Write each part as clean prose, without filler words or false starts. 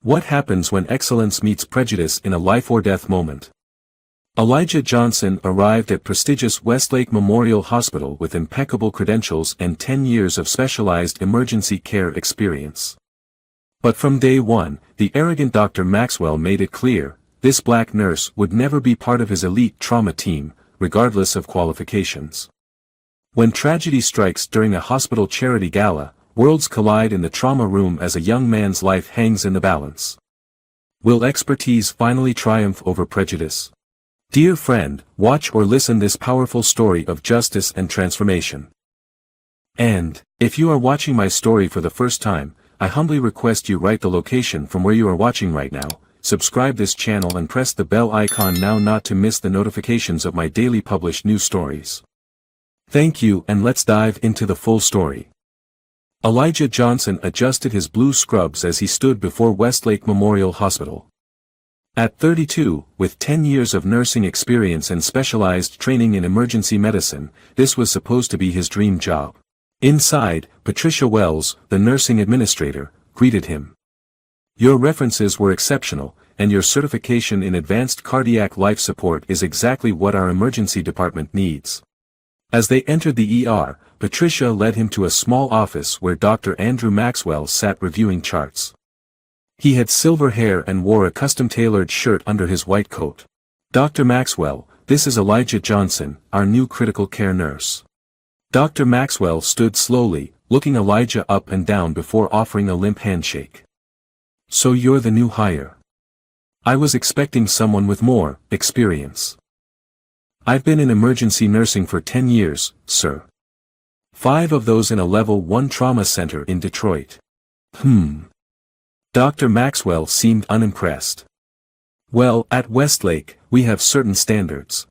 What happens when excellence meets prejudice in a life-or-death moment? Elijah Johnson arrived at prestigious Westlake Memorial Hospital with impeccable credentials and 10 years of specialized emergency care experience. But from day one, the arrogant Dr. Maxwell made it clear, this black nurse would never be part of his elite trauma team, regardless of qualifications. When tragedy strikes during a hospital charity gala, worlds collide in the trauma room as a young man's life hangs in the balance. Will expertise finally triumph over prejudice? Dear friend, watch or listen this powerful story of justice and transformation. And, if you are watching my story for the first time, I humbly request you write the location from where you are watching right now, subscribe this channel and press the bell icon now not to miss the notifications of my daily published news stories. Thank you, and let's dive into the full story. Elijah Johnson adjusted his blue scrubs as he stood before Westlake Memorial Hospital. At 32, with 10 years of nursing experience and specialized training in emergency medicine, this was supposed to be his dream job. Inside, Patricia Wells, the nursing administrator, greeted him. Your references were exceptional, and your certification in advanced cardiac life support is exactly what our emergency department needs. As they entered the ER, Patricia led him to a small office where Dr. Andrew Maxwell sat reviewing charts. He had silver hair and wore a custom-tailored shirt under his white coat. Dr. Maxwell, this is Elijah Johnson, our new critical care nurse. Dr. Maxwell stood slowly, looking Elijah up and down before offering a limp handshake. So you're the new hire. I was expecting someone with more experience. I've been in emergency nursing for 10 years, sir. 5 of those in a level 1 trauma center in Detroit. Dr. Maxwell seemed unimpressed. Well, at Westlake, we have certain standards.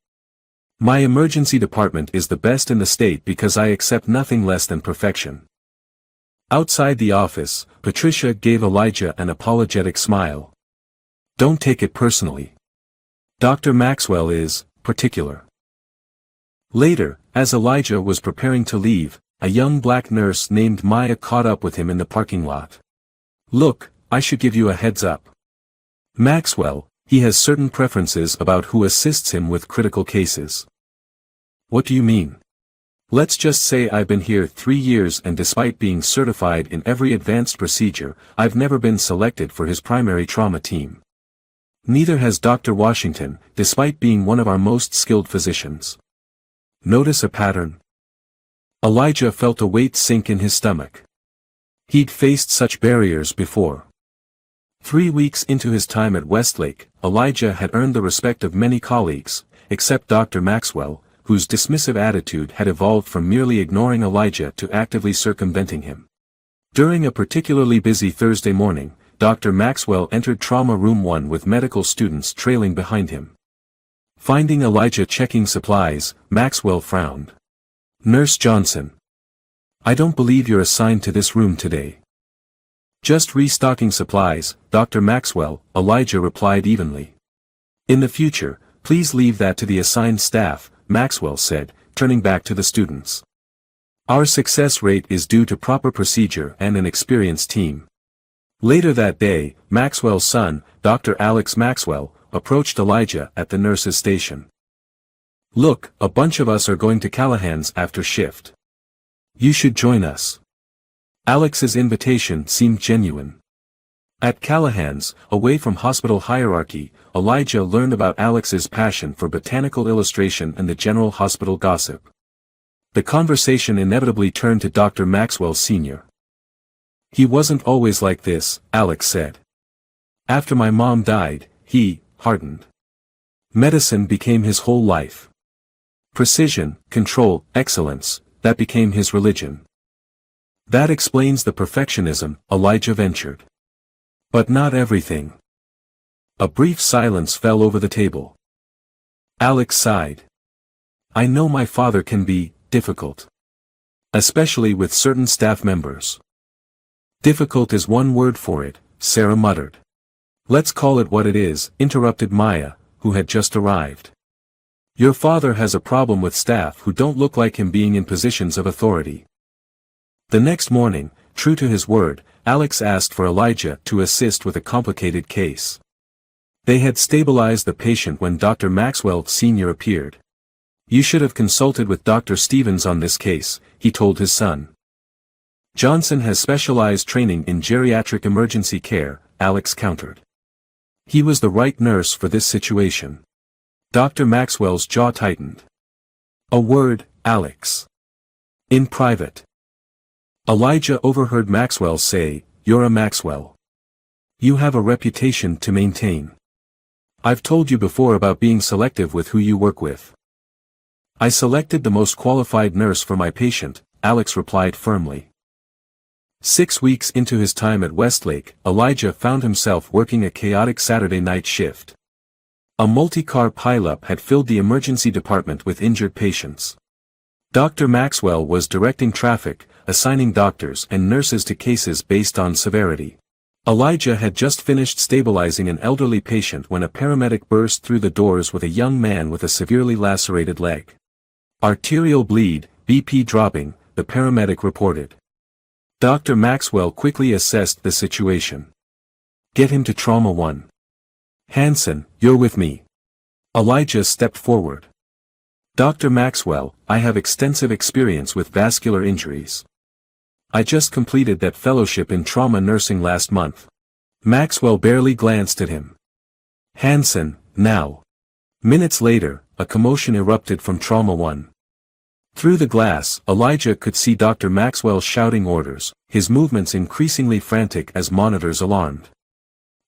My emergency department is the best in the state because I accept nothing less than perfection. Outside the office, Patricia gave Elijah an apologetic smile. Don't take it personally. Dr. Maxwell is particular. Later, as Elijah was preparing to leave, a young black nurse named Maya caught up with him in the parking lot. Look, I should give you a heads up. Maxwell, he has certain preferences about who assists him with critical cases. What do you mean? Let's just say I've been here 3 years and despite being certified in every advanced procedure, I've never been selected for his primary trauma team. Neither has Dr. Washington, despite being one of our most skilled physicians. Notice a pattern? Elijah felt a weight sink in his stomach. He'd faced such barriers before. 3 weeks into his time at Westlake, Elijah had earned the respect of many colleagues, except Dr. Maxwell, whose dismissive attitude had evolved from merely ignoring Elijah to actively circumventing him. During a particularly busy Thursday morning, Dr. Maxwell entered Trauma Room 1 with medical students trailing behind him. Finding Elijah checking supplies, Maxwell frowned. Nurse Johnson. I don't believe you're assigned to this room today. Just restocking supplies, Dr. Maxwell, Elijah replied evenly. In the future, please leave that to the assigned staff, Maxwell said, turning back to the students. Our success rate is due to proper procedure and an experienced team. Later that day, Maxwell's son, Dr. Alex Maxwell, approached Elijah at the nurse's station. Look, a bunch of us are going to Callahan's after shift. You should join us. Alex's invitation seemed genuine. At Callahan's, away from hospital hierarchy, Elijah learned about Alex's passion for botanical illustration and the general hospital gossip. The conversation inevitably turned to Dr. Maxwell Sr. He wasn't always like this, Alex said. After my mom died, he hardened. Medicine became his whole life. Precision, control, excellence, that became his religion. That explains the perfectionism, Elijah ventured. But not everything. A brief silence fell over the table. Alex sighed. I know my father can be difficult. Especially with certain staff members. Difficult is one word for it, Sarah muttered. Let's call it what it is, interrupted Maya, who had just arrived. Your father has a problem with staff who don't look like him being in positions of authority. The next morning, true to his word, Alex asked for Elijah to assist with a complicated case. They had stabilized the patient when Dr. Maxwell Sr. appeared. "You should have consulted with Dr. Stevens on this case," he told his son. "Johnson has specialized training in geriatric emergency care," Alex countered. "He was the right nurse for this situation." Dr. Maxwell's jaw tightened. "A word, Alex. In private." Elijah overheard Maxwell say, "You're a Maxwell. You have a reputation to maintain. I've told you before about being selective with who you work with." "I selected the most qualified nurse for my patient," Alex replied firmly. 6 weeks into his time at Westlake, Elijah found himself working a chaotic Saturday night shift. A multi-car pileup had filled the emergency department with injured patients. Dr. Maxwell was directing traffic, assigning doctors and nurses to cases based on severity. Elijah had just finished stabilizing an elderly patient when a paramedic burst through the doors with a young man with a severely lacerated leg. "Arterial bleed, BP dropping," the paramedic reported. Dr. Maxwell quickly assessed the situation. "Get him to Trauma 1. Hansen, you're with me." Elijah stepped forward. "Dr. Maxwell, I have extensive experience with vascular injuries. I just completed that fellowship in trauma nursing last month." Maxwell barely glanced at him. "Hansen, now." Minutes later, a commotion erupted from Trauma 1. Through the glass, Elijah could see Dr. Maxwell shouting orders, his movements increasingly frantic as monitors alarmed.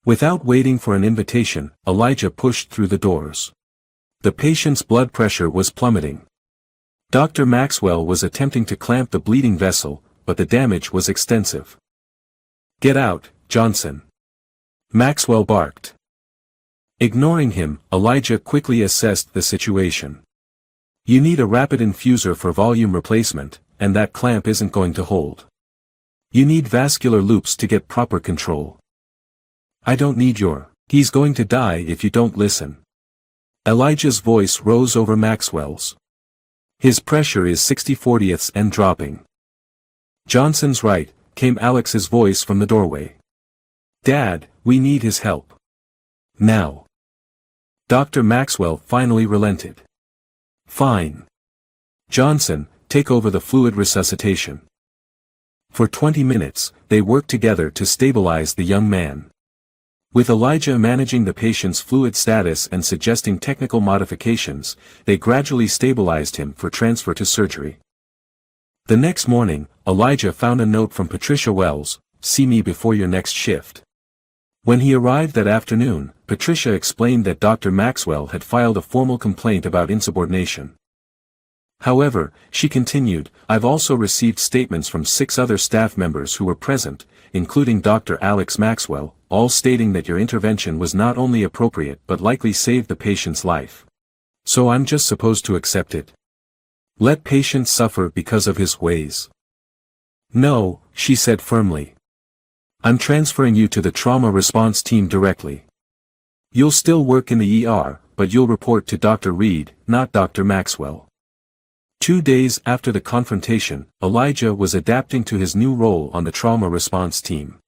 Without waiting for an invitation, Elijah pushed through the doors. The patient's blood pressure was plummeting. Dr. Maxwell was attempting to clamp the bleeding vessel, but the damage was extensive. "Get out, Johnson." Maxwell barked. Ignoring him, Elijah quickly assessed the situation. "You need a rapid infuser for volume replacement, and that clamp isn't going to hold. You need vascular loops to get proper control. I don't need your, he's going to die if you don't listen." Elijah's voice rose over Maxwell's. "His pressure is 60/40ths and dropping." "Johnson's right," came Alex's voice from the doorway. "Dad, we need his help. Now." Dr. Maxwell finally relented. "Fine. Johnson, take over the fluid resuscitation." For 20 minutes, they worked together to stabilize the young man. With Elijah managing the patient's fluid status and suggesting technical modifications, they gradually stabilized him for transfer to surgery. The next morning, Elijah found a note from Patricia Wells, "See me before your next shift." When he arrived that afternoon, Patricia explained that Dr. Maxwell had filed a formal complaint about insubordination. However, she continued, "I've also received statements from 6 other staff members who were present, including Dr. Alex Maxwell, all stating that your intervention was not only appropriate but likely saved the patient's life. So I'm just supposed to accept it? Let patients suffer because of his ways?" "No," she said firmly. "I'm transferring you to the trauma response team directly. You'll still work in the ER, but you'll report to Dr. Reed, not Dr. Maxwell." 2 days after the confrontation, Elijah was adapting to his new role on the trauma response team.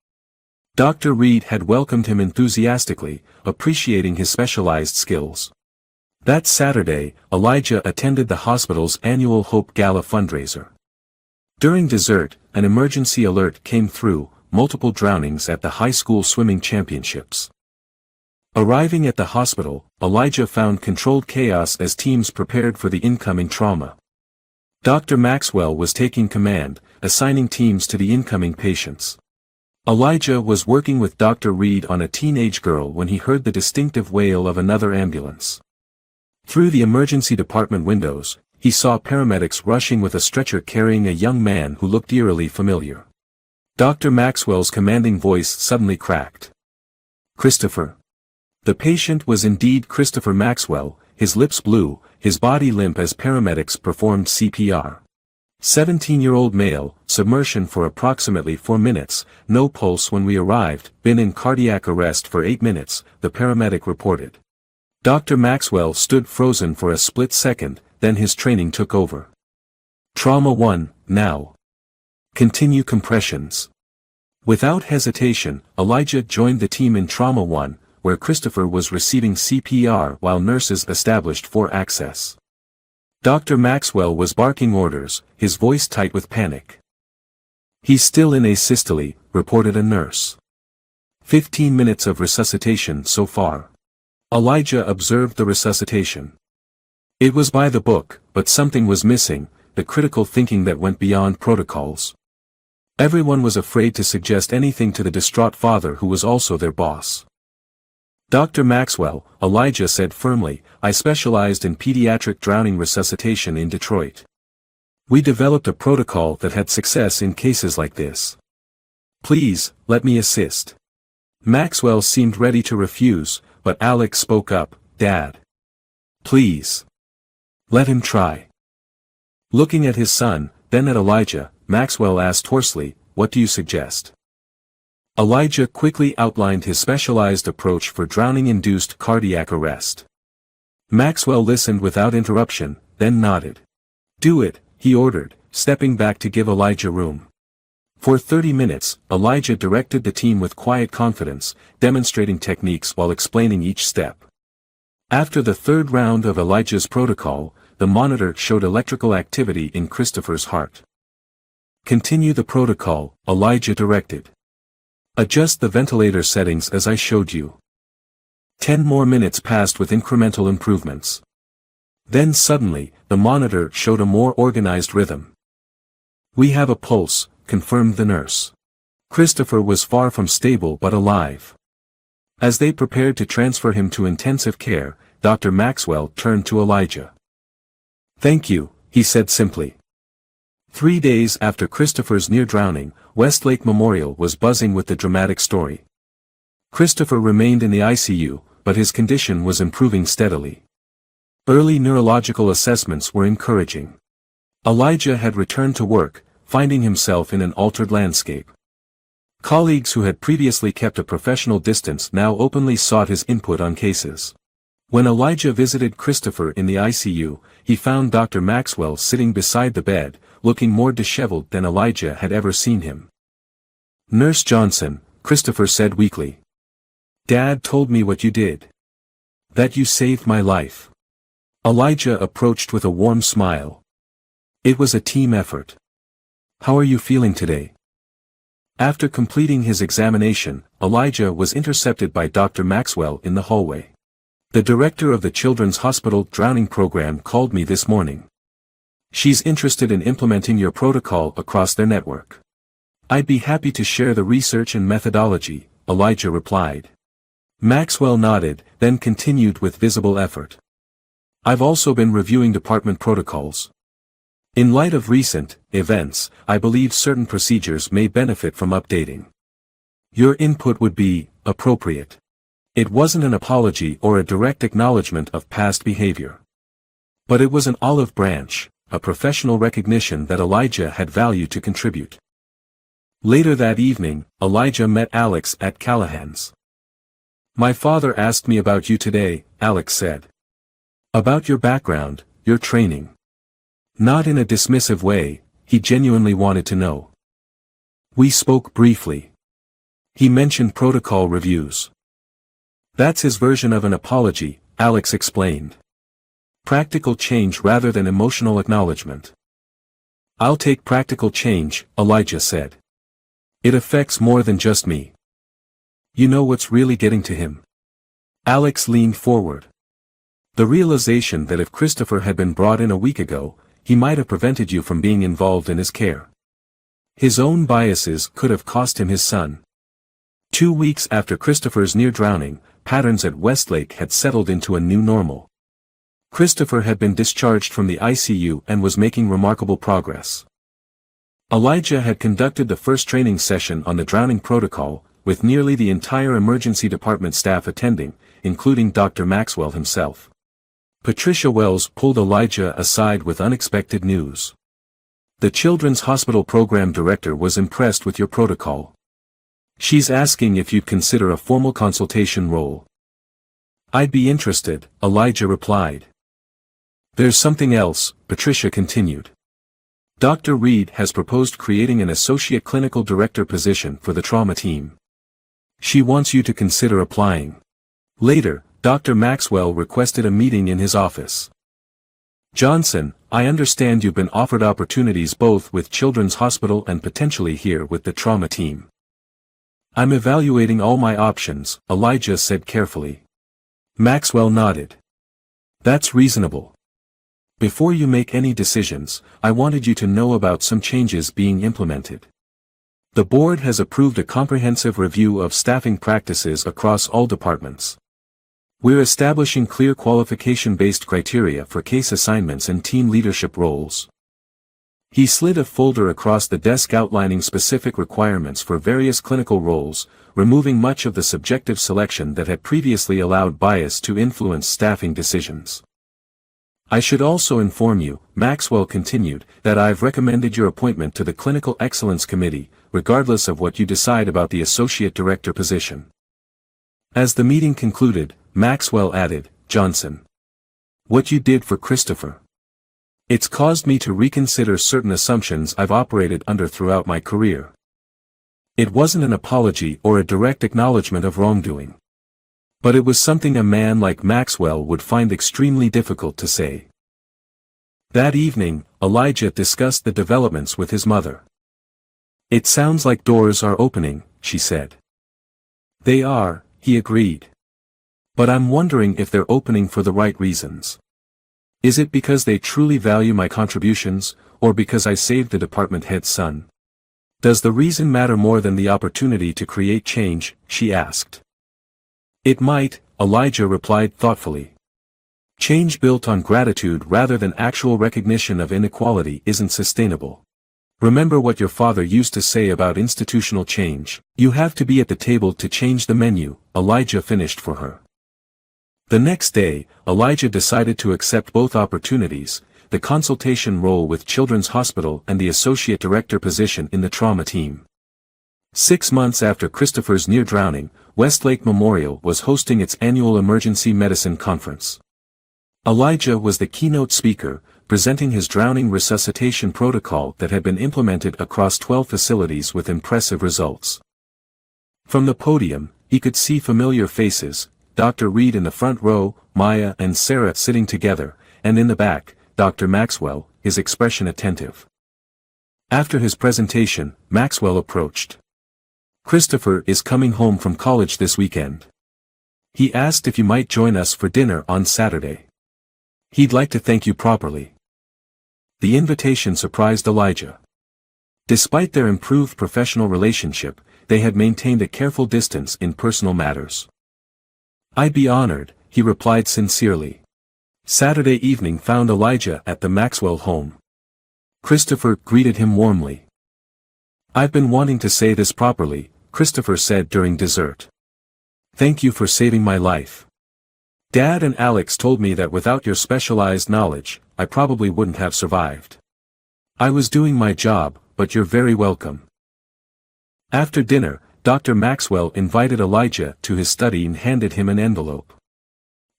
Dr. Reed had welcomed him enthusiastically, appreciating his specialized skills. That Saturday, Elijah attended the hospital's annual Hope Gala fundraiser. During dessert, an emergency alert came through, multiple drownings at the high school swimming championships. Arriving at the hospital, Elijah found controlled chaos as teams prepared for the incoming trauma. Dr. Maxwell was taking command, assigning teams to the incoming patients. Elijah was working with Dr. Reed on a teenage girl when he heard the distinctive wail of another ambulance. Through the emergency department windows, he saw paramedics rushing with a stretcher carrying a young man who looked eerily familiar. Dr. Maxwell's commanding voice suddenly cracked. "Christopher." The patient was indeed Christopher Maxwell, his lips blue, his body limp as paramedics performed CPR. 17-year-old male, submersion for approximately 4 minutes, no pulse when we arrived, been in cardiac arrest for 8 minutes, the paramedic reported. Dr. Maxwell stood frozen for a split second, then his training took over. "Trauma 1, now." Continue compressions. Without hesitation, Elijah joined the team in Trauma 1, where Christopher was receiving CPR while nurses established for access. Dr. Maxwell was barking orders, his voice tight with panic. "He's still in asystole," reported a nurse. 15 minutes of resuscitation so far. Elijah observed the resuscitation. It was by the book, but something was missing, the critical thinking that went beyond protocols. Everyone was afraid to suggest anything to the distraught father who was also their boss. "Dr. Maxwell," Elijah said firmly, "I specialized in pediatric drowning resuscitation in Detroit. We developed a protocol that had success in cases like this. Please, let me assist." Maxwell seemed ready to refuse, but Alex spoke up, "Dad. Please. Let him try." Looking at his son, then at Elijah, Maxwell asked hoarsely, "What do you suggest?" Elijah quickly outlined his specialized approach for drowning-induced cardiac arrest. Maxwell listened without interruption, then nodded. "Do it," he ordered, stepping back to give Elijah room. For 30 minutes, Elijah directed the team with quiet confidence, demonstrating techniques while explaining each step. After the third round of Elijah's protocol, the monitor showed electrical activity in Christopher's heart. "Continue the protocol," Elijah directed. "Adjust the ventilator settings as I showed you." 10 more minutes passed with incremental improvements. Then suddenly, the monitor showed a more organized rhythm. "We have a pulse," confirmed the nurse. Christopher was far from stable but alive. As they prepared to transfer him to intensive care, Dr. Maxwell turned to Elijah. "Thank you," he said simply. 3 days after Christopher's near drowning, Westlake Memorial was buzzing with the dramatic story. Christopher remained in the ICU, but his condition was improving steadily. Early neurological assessments were encouraging. Elijah had returned to work, finding himself in an altered landscape. Colleagues who had previously kept a professional distance now openly sought his input on cases. When Elijah visited Christopher in the ICU, he found Dr. Maxwell sitting beside the bed, looking more disheveled than Elijah had ever seen him. "Nurse Johnson," Christopher said weakly. "Dad told me what you did. That you saved my life." Elijah approached with a warm smile. "It was a team effort. How are you feeling today?" After completing his examination, Elijah was intercepted by Dr. Maxwell in the hallway. "The director of the Children's Hospital Drowning Program called me this morning. She's interested in implementing your protocol across their network. I'd be happy to share the research and methodology," Elijah replied. Maxwell nodded, then continued with visible effort. "I've also been reviewing department protocols. In light of recent events, I believe certain procedures may benefit from updating. Your input would be appropriate." It wasn't an apology or a direct acknowledgement of past behavior. But it was an olive branch, a professional recognition that Elijah had value to contribute. Later that evening, Elijah met Alex at Callahan's. "My father asked me about you today," Alex said. "About your background, your training." Not in a dismissive way, he genuinely wanted to know. We spoke briefly. He mentioned protocol reviews. "That's his version of an apology," Alex explained. "Practical change rather than emotional acknowledgement." "I'll take practical change," Elijah said. "It affects more than just me." "You know what's really getting to him?" Alex leaned forward. "The realization that if Christopher had been brought in a week ago, he might have prevented you from being involved in his care. His own biases could have cost him his son." 2 weeks after Christopher's near drowning, patterns at Westlake had settled into a new normal. Christopher had been discharged from the ICU and was making remarkable progress. Elijah had conducted the first training session on the drowning protocol, with nearly the entire emergency department staff attending, including Dr. Maxwell himself. Patricia Wells pulled Elijah aside with unexpected news. "The Children's Hospital Program Director was impressed with your protocol. She's asking if you'd consider a formal consultation role." "I'd be interested," Elijah replied. "There's something else," Patricia continued. Dr. Reed has proposed creating an associate clinical director position for the trauma team. She wants you to consider applying. Later, Dr. Maxwell requested a meeting in his office. Johnson, I understand you've been offered opportunities both with Children's Hospital and potentially here with the trauma team. I'm evaluating all my options, Elijah said carefully. Maxwell nodded. That's reasonable. Before you make any decisions, I wanted you to know about some changes being implemented. The board has approved a comprehensive review of staffing practices across all departments. We're establishing clear qualification-based criteria for case assignments and team leadership roles. He slid a folder across the desk outlining specific requirements for various clinical roles, removing much of the subjective selection that had previously allowed bias to influence staffing decisions. I should also inform you, Maxwell continued, that I've recommended your appointment to the Clinical Excellence Committee, regardless of what you decide about the Associate Director position. As the meeting concluded, Maxwell added, Johnson. What you did for Christopher. It's caused me to reconsider certain assumptions I've operated under throughout my career. It wasn't an apology or a direct acknowledgement of wrongdoing. But it was something a man like Maxwell would find extremely difficult to say. That evening, Elijah discussed the developments with his mother. It sounds like doors are opening, she said. They are, he agreed. But I'm wondering if they're opening for the right reasons. Is it because they truly value my contributions, or because I saved the department head's son? Does the reason matter more than the opportunity to create change, she asked. It might, Elijah replied thoughtfully. Change built on gratitude rather than actual recognition of inequality isn't sustainable. Remember what your father used to say about institutional change, you have to be at the table to change the menu, Elijah finished for her. The next day, Elijah decided to accept both opportunities, the consultation role with Children's Hospital and the associate director position in the trauma team. 6 months after Christopher's near drowning, Westlake Memorial was hosting its annual emergency medicine conference. Elijah was the keynote speaker, presenting his drowning resuscitation protocol that had been implemented across 12 facilities with impressive results. From the podium, he could see familiar faces, Dr. Reed in the front row, Maya and Sarah sitting together, and in the back, Dr. Maxwell, his expression attentive. After his presentation, Maxwell approached. Christopher is coming home from college this weekend. He asked if you might join us for dinner on Saturday. He'd like to thank you properly. The invitation surprised Elijah. Despite their improved professional relationship, they had maintained a careful distance in personal matters. I'd be honored, he replied sincerely. Saturday evening found Elijah at the Maxwell home. Christopher greeted him warmly. I've been wanting to say this properly, Christopher said during dessert. Thank you for saving my life. Dad and Alex told me that without your specialized knowledge, I probably wouldn't have survived. I was doing my job, but you're very welcome. After dinner, Dr. Maxwell invited Elijah to his study and handed him an envelope.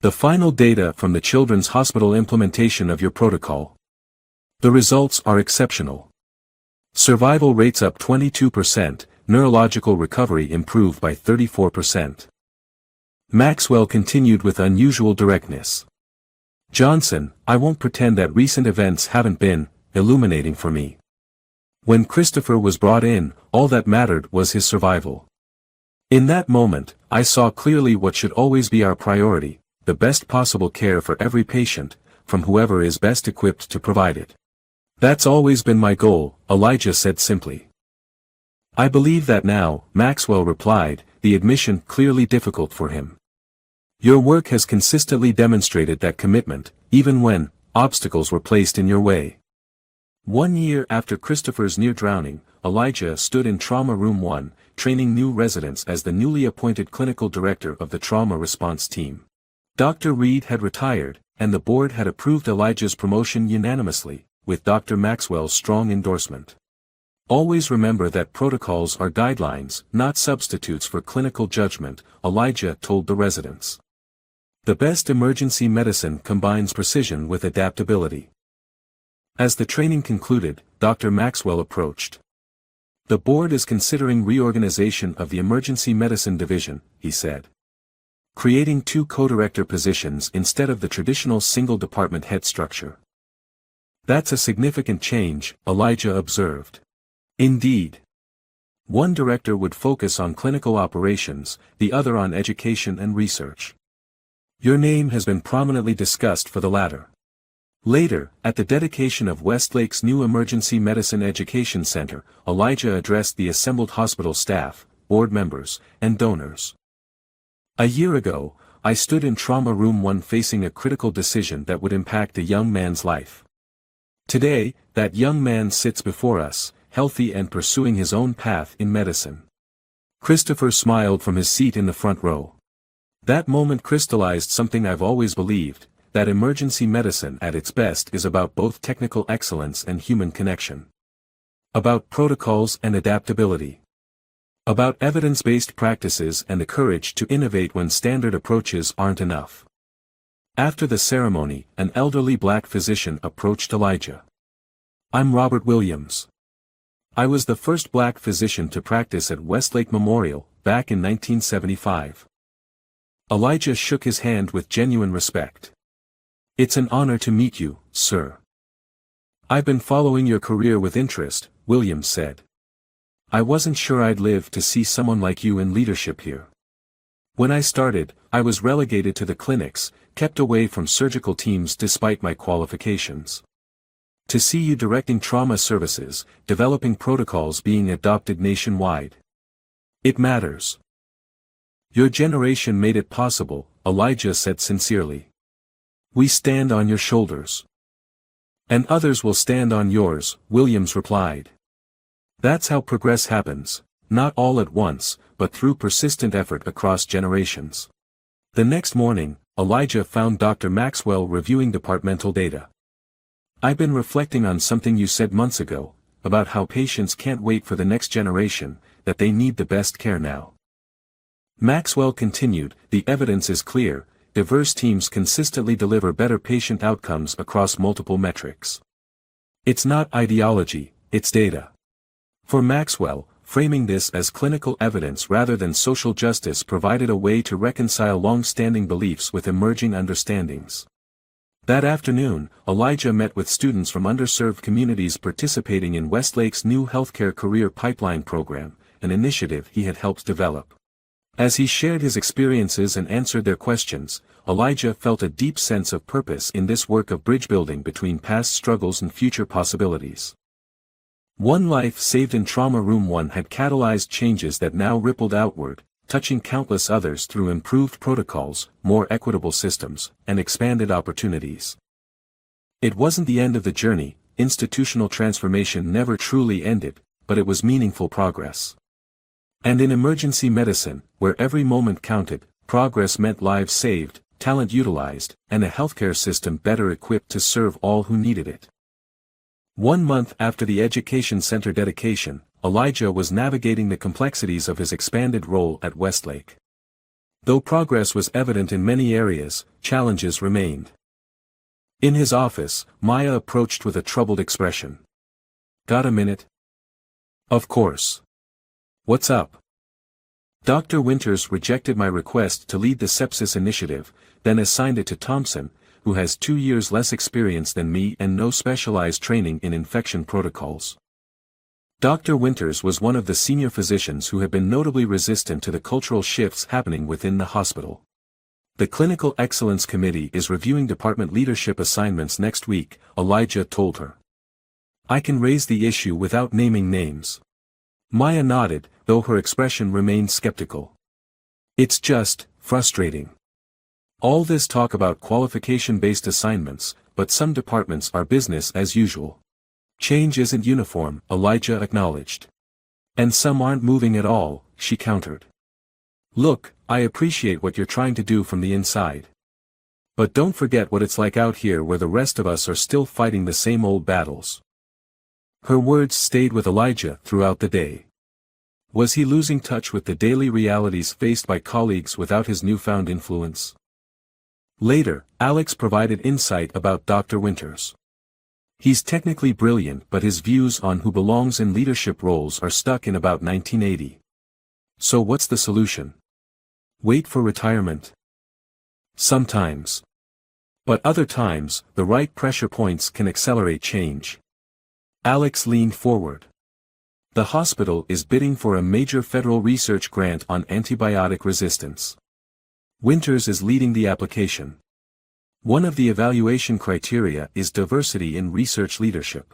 The final data from the Children's Hospital implementation of your protocol. The results are exceptional. Survival rates up 22%, neurological recovery improved by 34%. Maxwell continued with unusual directness. Johnson, I won't pretend that recent events haven't been illuminating for me. When Christopher was brought in, all that mattered was his survival. In that moment, I saw clearly what should always be our priority, the best possible care for every patient, from whoever is best equipped to provide it. That's always been my goal, Elijah said simply. I believe that now, Maxwell replied, the admission clearly difficult for him. Your work has consistently demonstrated that commitment, even when obstacles were placed in your way. 1 year after Christopher's near drowning, Elijah stood in Trauma Room 1, training new residents as the newly appointed clinical director of the trauma response team. Dr. Reed had retired, and the board had approved Elijah's promotion unanimously, with Dr. Maxwell's strong endorsement. Always remember that protocols are guidelines, not substitutes for clinical judgment, Elijah told the residents. The best emergency medicine combines precision with adaptability. As the training concluded, Dr. Maxwell approached. "The board is considering reorganization of the emergency medicine division," he said. "Creating 2 co-director positions instead of the traditional single-department head structure." "That's a significant change," Elijah observed. "Indeed. One director would focus on clinical operations, the other on education and research. Your name has been prominently discussed for the latter." Later, at the dedication of Westlake's new Emergency Medicine Education Center, Elijah addressed the assembled hospital staff, board members, and donors. "A year ago, I stood in Trauma Room 1 facing a critical decision that would impact a young man's life. Today, that young man sits before us, healthy and pursuing his own path in medicine." Christopher smiled from his seat in the front row. "That moment crystallized something I've always believed, that emergency medicine at its best is about both technical excellence and human connection. About protocols and adaptability. About evidence-based practices and the courage to innovate when standard approaches aren't enough." After the ceremony, an elderly black physician approached Elijah. "I'm Robert Williams. I was the first black physician to practice at Westlake Memorial, back in 1975. Elijah shook his hand with genuine respect. "It's an honor to meet you, sir." "I've been following your career with interest," Williams said. "I wasn't sure I'd live to see someone like you in leadership here. When I started, I was relegated to the clinics, kept away from surgical teams despite my qualifications. To see you directing trauma services, developing protocols being adopted nationwide. It matters. Your generation made it possible," Elijah said sincerely. "We stand on your shoulders. And others will stand on yours," Williams replied. "That's how progress happens, not all at once, but through persistent effort across generations." The next morning, Elijah found Dr. Maxwell reviewing departmental data. "I've been reflecting on something you said months ago, about how patients can't wait for the next generation, that they need the best care now." Maxwell continued, "The evidence is clear. Diverse teams consistently deliver better patient outcomes across multiple metrics. It's not ideology, it's data." For Maxwell, framing this as clinical evidence rather than social justice provided a way to reconcile long-standing beliefs with emerging understandings. That afternoon, Elijah met with students from underserved communities participating in Westlake's new healthcare career pipeline program, an initiative he had helped develop. As he shared his experiences and answered their questions, Elijah felt a deep sense of purpose in this work of bridge building between past struggles and future possibilities. One life saved in Trauma Room 1 had catalyzed changes that now rippled outward, touching countless others through improved protocols, more equitable systems, and expanded opportunities. It wasn't the end of the journey. Institutional transformation never truly ended, but it was meaningful progress. And in emergency medicine, where every moment counted, progress meant lives saved, talent utilized, and a healthcare system better equipped to serve all who needed it. 1 month after the Education Center dedication, Elijah was navigating the complexities of his expanded role at Westlake. Though progress was evident in many areas, challenges remained. In his office, Maya approached with a troubled expression. "Got a minute?" "Of course. What's up?" "Dr. Winters rejected my request to lead the sepsis initiative, then assigned it to Thompson, who has 2 years less experience than me and no specialized training in infection protocols." Dr. Winters was one of the senior physicians who had been notably resistant to the cultural shifts happening within the hospital. "The Clinical Excellence Committee is reviewing department leadership assignments next week," Elijah told her. "I can raise the issue without naming names." Maya nodded, though her expression remained skeptical. "It's just frustrating. All this talk about qualification-based assignments, but some departments are business as usual. Change isn't uniform," Elijah acknowledged. "And some aren't moving at all," she countered. "Look, I appreciate what you're trying to do from the inside. But don't forget what it's like out here where the rest of us are still fighting the same old battles." Her words stayed with Elijah throughout the day. Was he losing touch with the daily realities faced by colleagues without his newfound influence? Later, Alex provided insight about Dr. Winters. He's technically brilliant, but his views on who belongs in leadership roles are stuck in about 1980. So what's the solution? Wait for retirement? Sometimes. But other times, the right pressure points can accelerate change. Alex leaned forward. The hospital is bidding for a major federal research grant on antibiotic resistance. Winters is leading the application. One of the evaluation criteria is diversity in research leadership.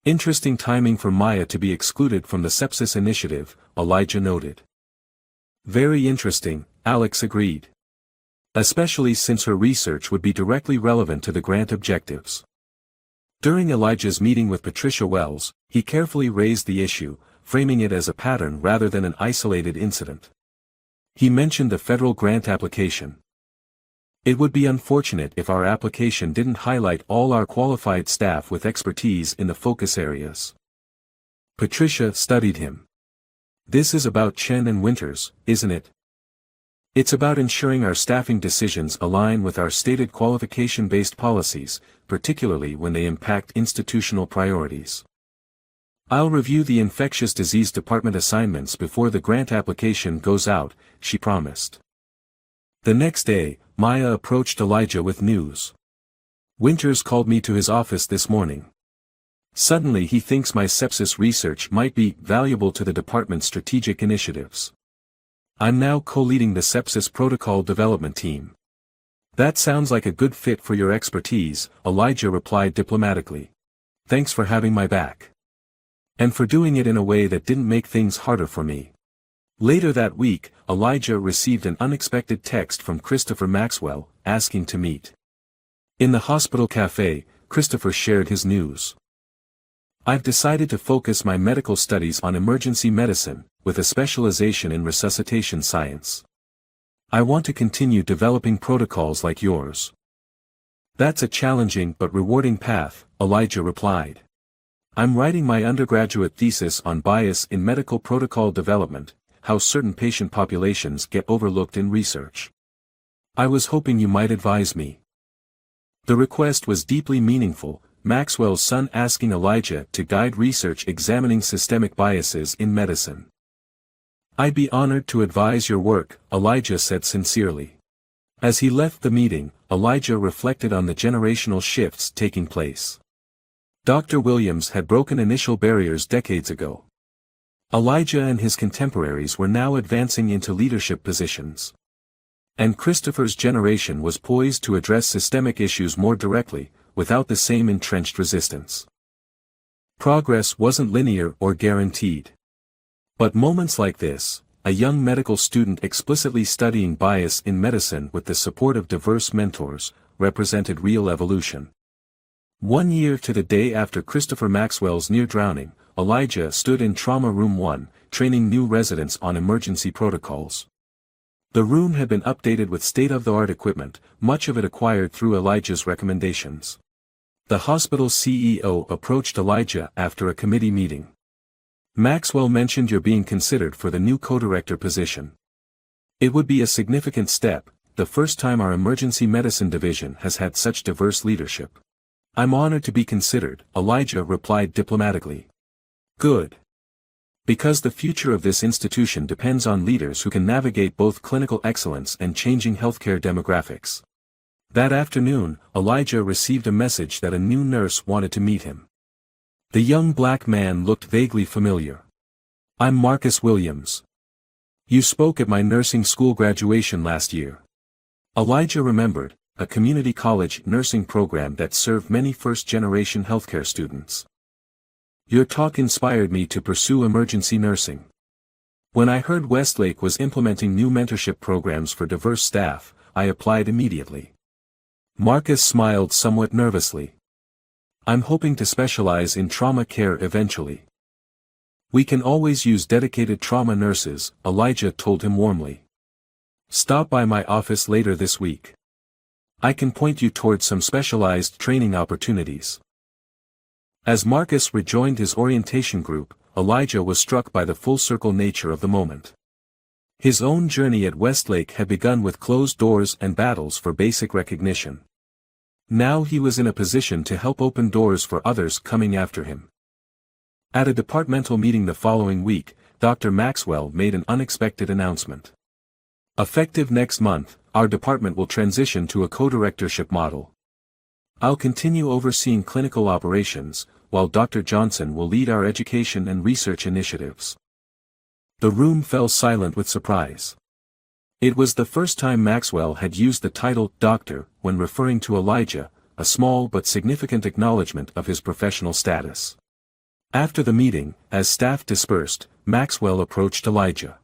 Interesting timing for Maya to be excluded from the sepsis initiative, Elijah noted. Very interesting, Alex agreed. Especially since her research would be directly relevant to the grant objectives. During Elijah's meeting with Patricia Wells, he carefully raised the issue, framing it as a pattern rather than an isolated incident. He mentioned the federal grant application. It would be unfortunate if our application didn't highlight all our qualified staff with expertise in the focus areas. Patricia studied him. This is about Chen and Winters, isn't it? It's about ensuring our staffing decisions align with our stated qualification-based policies, particularly when they impact institutional priorities. I'll review the infectious disease department assignments before the grant application goes out, she promised. The next day, Maya approached Elijah with news. Winters called me to his office this morning. Suddenly he thinks my sepsis research might be valuable to the department's strategic initiatives. I'm now co-leading the sepsis protocol development team. That sounds like a good fit for your expertise, Elijah replied diplomatically. Thanks for having my back. And for doing it in a way that didn't make things harder for me. Later that week, Elijah received an unexpected text from Christopher Maxwell, asking to meet. In the hospital cafe, Christopher shared his news. I've decided to focus my medical studies on emergency medicine, with a specialization in resuscitation science. I want to continue developing protocols like yours. That's a challenging but rewarding path, Elijah replied. I'm writing my undergraduate thesis on bias in medical protocol development, how certain patient populations get overlooked in research. I was hoping you might advise me. The request was deeply meaningful, Maxwell's son asking Elijah to guide research examining systemic biases in medicine. I'd be honored to advise your work, Elijah said sincerely. As he left the meeting, Elijah reflected on the generational shifts taking place. Dr. Williams had broken initial barriers decades ago. Elijah and his contemporaries were now advancing into leadership positions. And Christopher's generation was poised to address systemic issues more directly, without the same entrenched resistance. Progress wasn't linear or guaranteed. But moments like this, a young medical student explicitly studying bias in medicine with the support of diverse mentors, represented real evolution. 1 year to the day after Christopher Maxwell's near drowning, Elijah stood in Trauma Room 1, training new residents on emergency protocols. The room had been updated with state-of-the-art equipment, much of it acquired through Elijah's recommendations. The hospital's CEO approached Elijah after a committee meeting. Maxwell mentioned you're being considered for the new co-director position. It would be a significant step, the first time our emergency medicine division has had such diverse leadership. I'm honored to be considered, Elijah replied diplomatically. Good. Because the future of this institution depends on leaders who can navigate both clinical excellence and changing healthcare demographics. That afternoon, Elijah received a message that a new nurse wanted to meet him. The young black man looked vaguely familiar. I'm Marcus Williams. You spoke at my nursing school graduation last year. Elijah remembered, a community college nursing program that served many first-generation healthcare students. Your talk inspired me to pursue emergency nursing. When I heard Westlake was implementing new mentorship programs for diverse staff, I applied immediately. Marcus smiled somewhat nervously. I'm hoping to specialize in trauma care eventually. We can always use dedicated trauma nurses, Elijah told him warmly. Stop by my office later this week. I can point you towards some specialized training opportunities. As Marcus rejoined his orientation group, Elijah was struck by the full-circle nature of the moment. His own journey at Westlake had begun with closed doors and battles for basic recognition. Now he was in a position to help open doors for others coming after him. At a departmental meeting the following week, Dr. Maxwell made an unexpected announcement. Effective next month, our department will transition to a co-directorship model. I'll continue overseeing clinical operations, while Dr. Johnson will lead our education and research initiatives. The room fell silent with surprise. It was the first time Maxwell had used the title doctor when referring to Elijah, a small but significant acknowledgement of his professional status. After the meeting, as staff dispersed, Maxwell approached Elijah.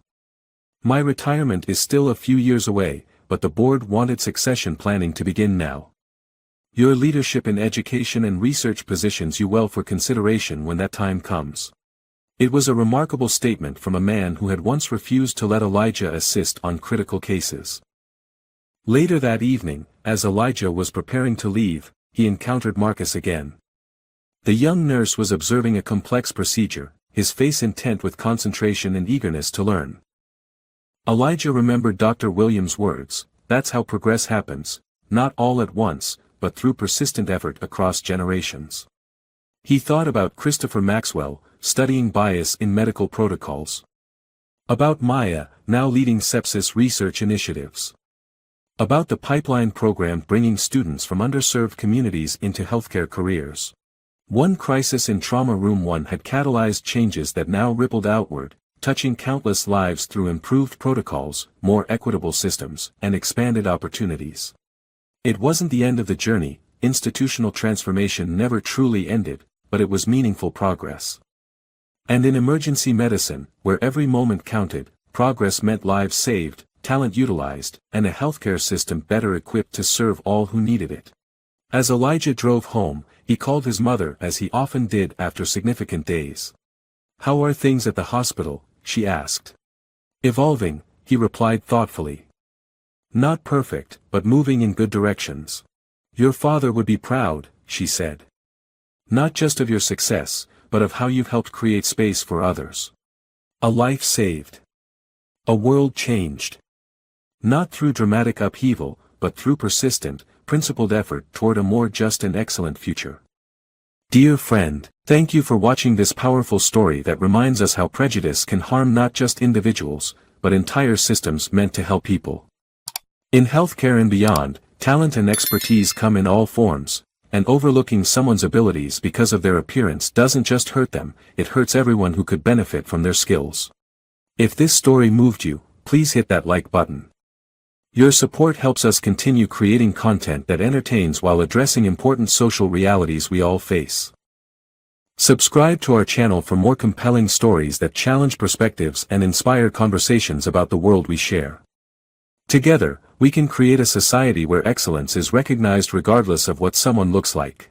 My retirement is still a few years away, but the board wanted succession planning to begin now. Your leadership in education and research positions you well for consideration when that time comes. It was a remarkable statement from a man who had once refused to let Elijah assist on critical cases. Later that evening, as Elijah was preparing to leave, he encountered Marcus again. The young nurse was observing a complex procedure, his face intent with concentration and eagerness to learn. Elijah remembered Dr. Williams' words, "That's how progress happens, not all at once, but through persistent effort across generations." He thought about Christopher Maxwell, studying bias in medical protocols. About Maya, now leading sepsis research initiatives. About the pipeline program bringing students from underserved communities into healthcare careers. One crisis in Trauma Room 1 had catalyzed changes that now rippled outward, touching countless lives through improved protocols, more equitable systems, and expanded opportunities. It wasn't the end of the journey, institutional transformation never truly ended, but it was meaningful progress. And in emergency medicine, where every moment counted, progress meant lives saved, talent utilized, and a healthcare system better equipped to serve all who needed it. As Elijah drove home, he called his mother as he often did after significant days. "How are things at the hospital?" she asked. "Evolving," he replied thoughtfully. "Not perfect, but moving in good directions." "Your father would be proud," she said. "Not just of your success, but of how you've helped create space for others. A life saved. A world changed. Not through dramatic upheaval, but through persistent, principled effort toward a more just and excellent future." Dear friend, thank you for watching this powerful story that reminds us how prejudice can harm not just individuals, but entire systems meant to help people. In healthcare and beyond, talent and expertise come in all forms, and overlooking someone's abilities because of their appearance doesn't just hurt them, it hurts everyone who could benefit from their skills. If this story moved you, please hit that like button. Your support helps us continue creating content that entertains while addressing important social realities we all face. Subscribe to our channel for more compelling stories that challenge perspectives and inspire conversations about the world we share. Together, we can create a society where excellence is recognized regardless of what someone looks like.